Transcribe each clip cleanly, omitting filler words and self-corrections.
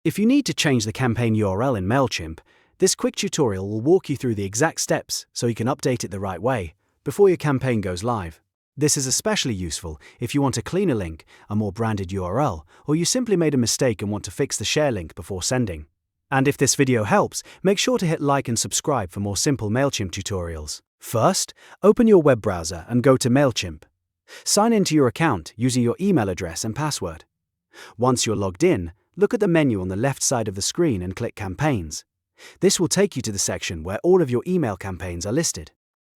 If you need to change the campaign URL in MailChimp, this quick tutorial will walk you through the exact steps so you can update it the right way before your campaign goes live. This is especially useful if you want a cleaner link, a more branded URL, or you simply made a mistake and want to fix the share link before sending. And if this video helps, make sure to hit like and subscribe for more simple MailChimp tutorials. First, open your web browser and go to MailChimp. Sign into your account using your email address and password. Once you're logged in, look at the menu on the left side of the screen and click Campaigns. This will take you to the section where all of your email campaigns are listed.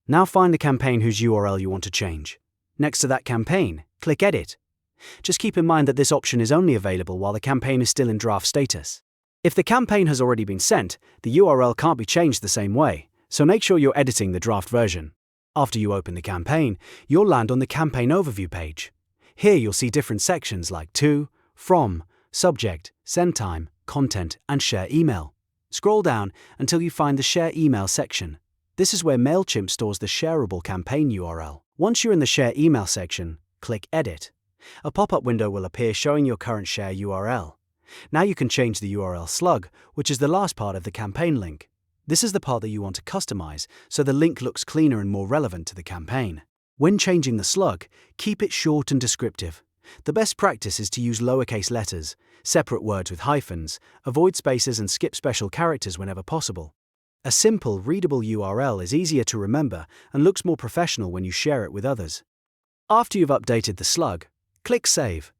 Now find the campaign whose URL you want to change. Next to that campaign, click Edit. Just keep in mind that this option is only available while the campaign is still in draft status. If the campaign has already been sent, the URL can't be changed the same way, so make sure you're editing the draft version. After you open the campaign, you'll land on the Campaign Overview page. Here you'll see different sections like To, From, Subject, Send Time, Content, and Share Email. Scroll down until you find the Share Email section. This is where MailChimp stores the shareable campaign URL. Once you're in the Share Email section, click Edit. A pop-up window will appear showing your current share URL. Now you can change the URL slug, which is the last part of the campaign link. This is the part that you want to customize, so the link looks cleaner and more relevant to the campaign. When changing the slug, keep it short and descriptive. The best practice is to use lowercase letters, separate words with hyphens, avoid spaces and skip special characters whenever possible. A simple, readable URL is easier to remember and looks more professional when you share it with others. After you've updated the slug, click Save.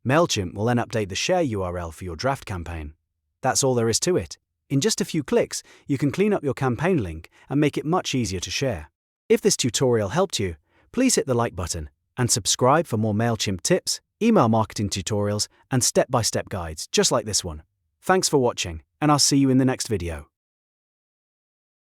MailChimp will then update the share URL for your draft campaign. That's all there is to it. In just a few clicks, you can clean up your campaign link and make it much easier to share. If this tutorial helped you, please hit the like button and subscribe for more MailChimp tips, email marketing tutorials, and step-by-step guides just like this one. Thanks for watching, and I'll see you in the next video.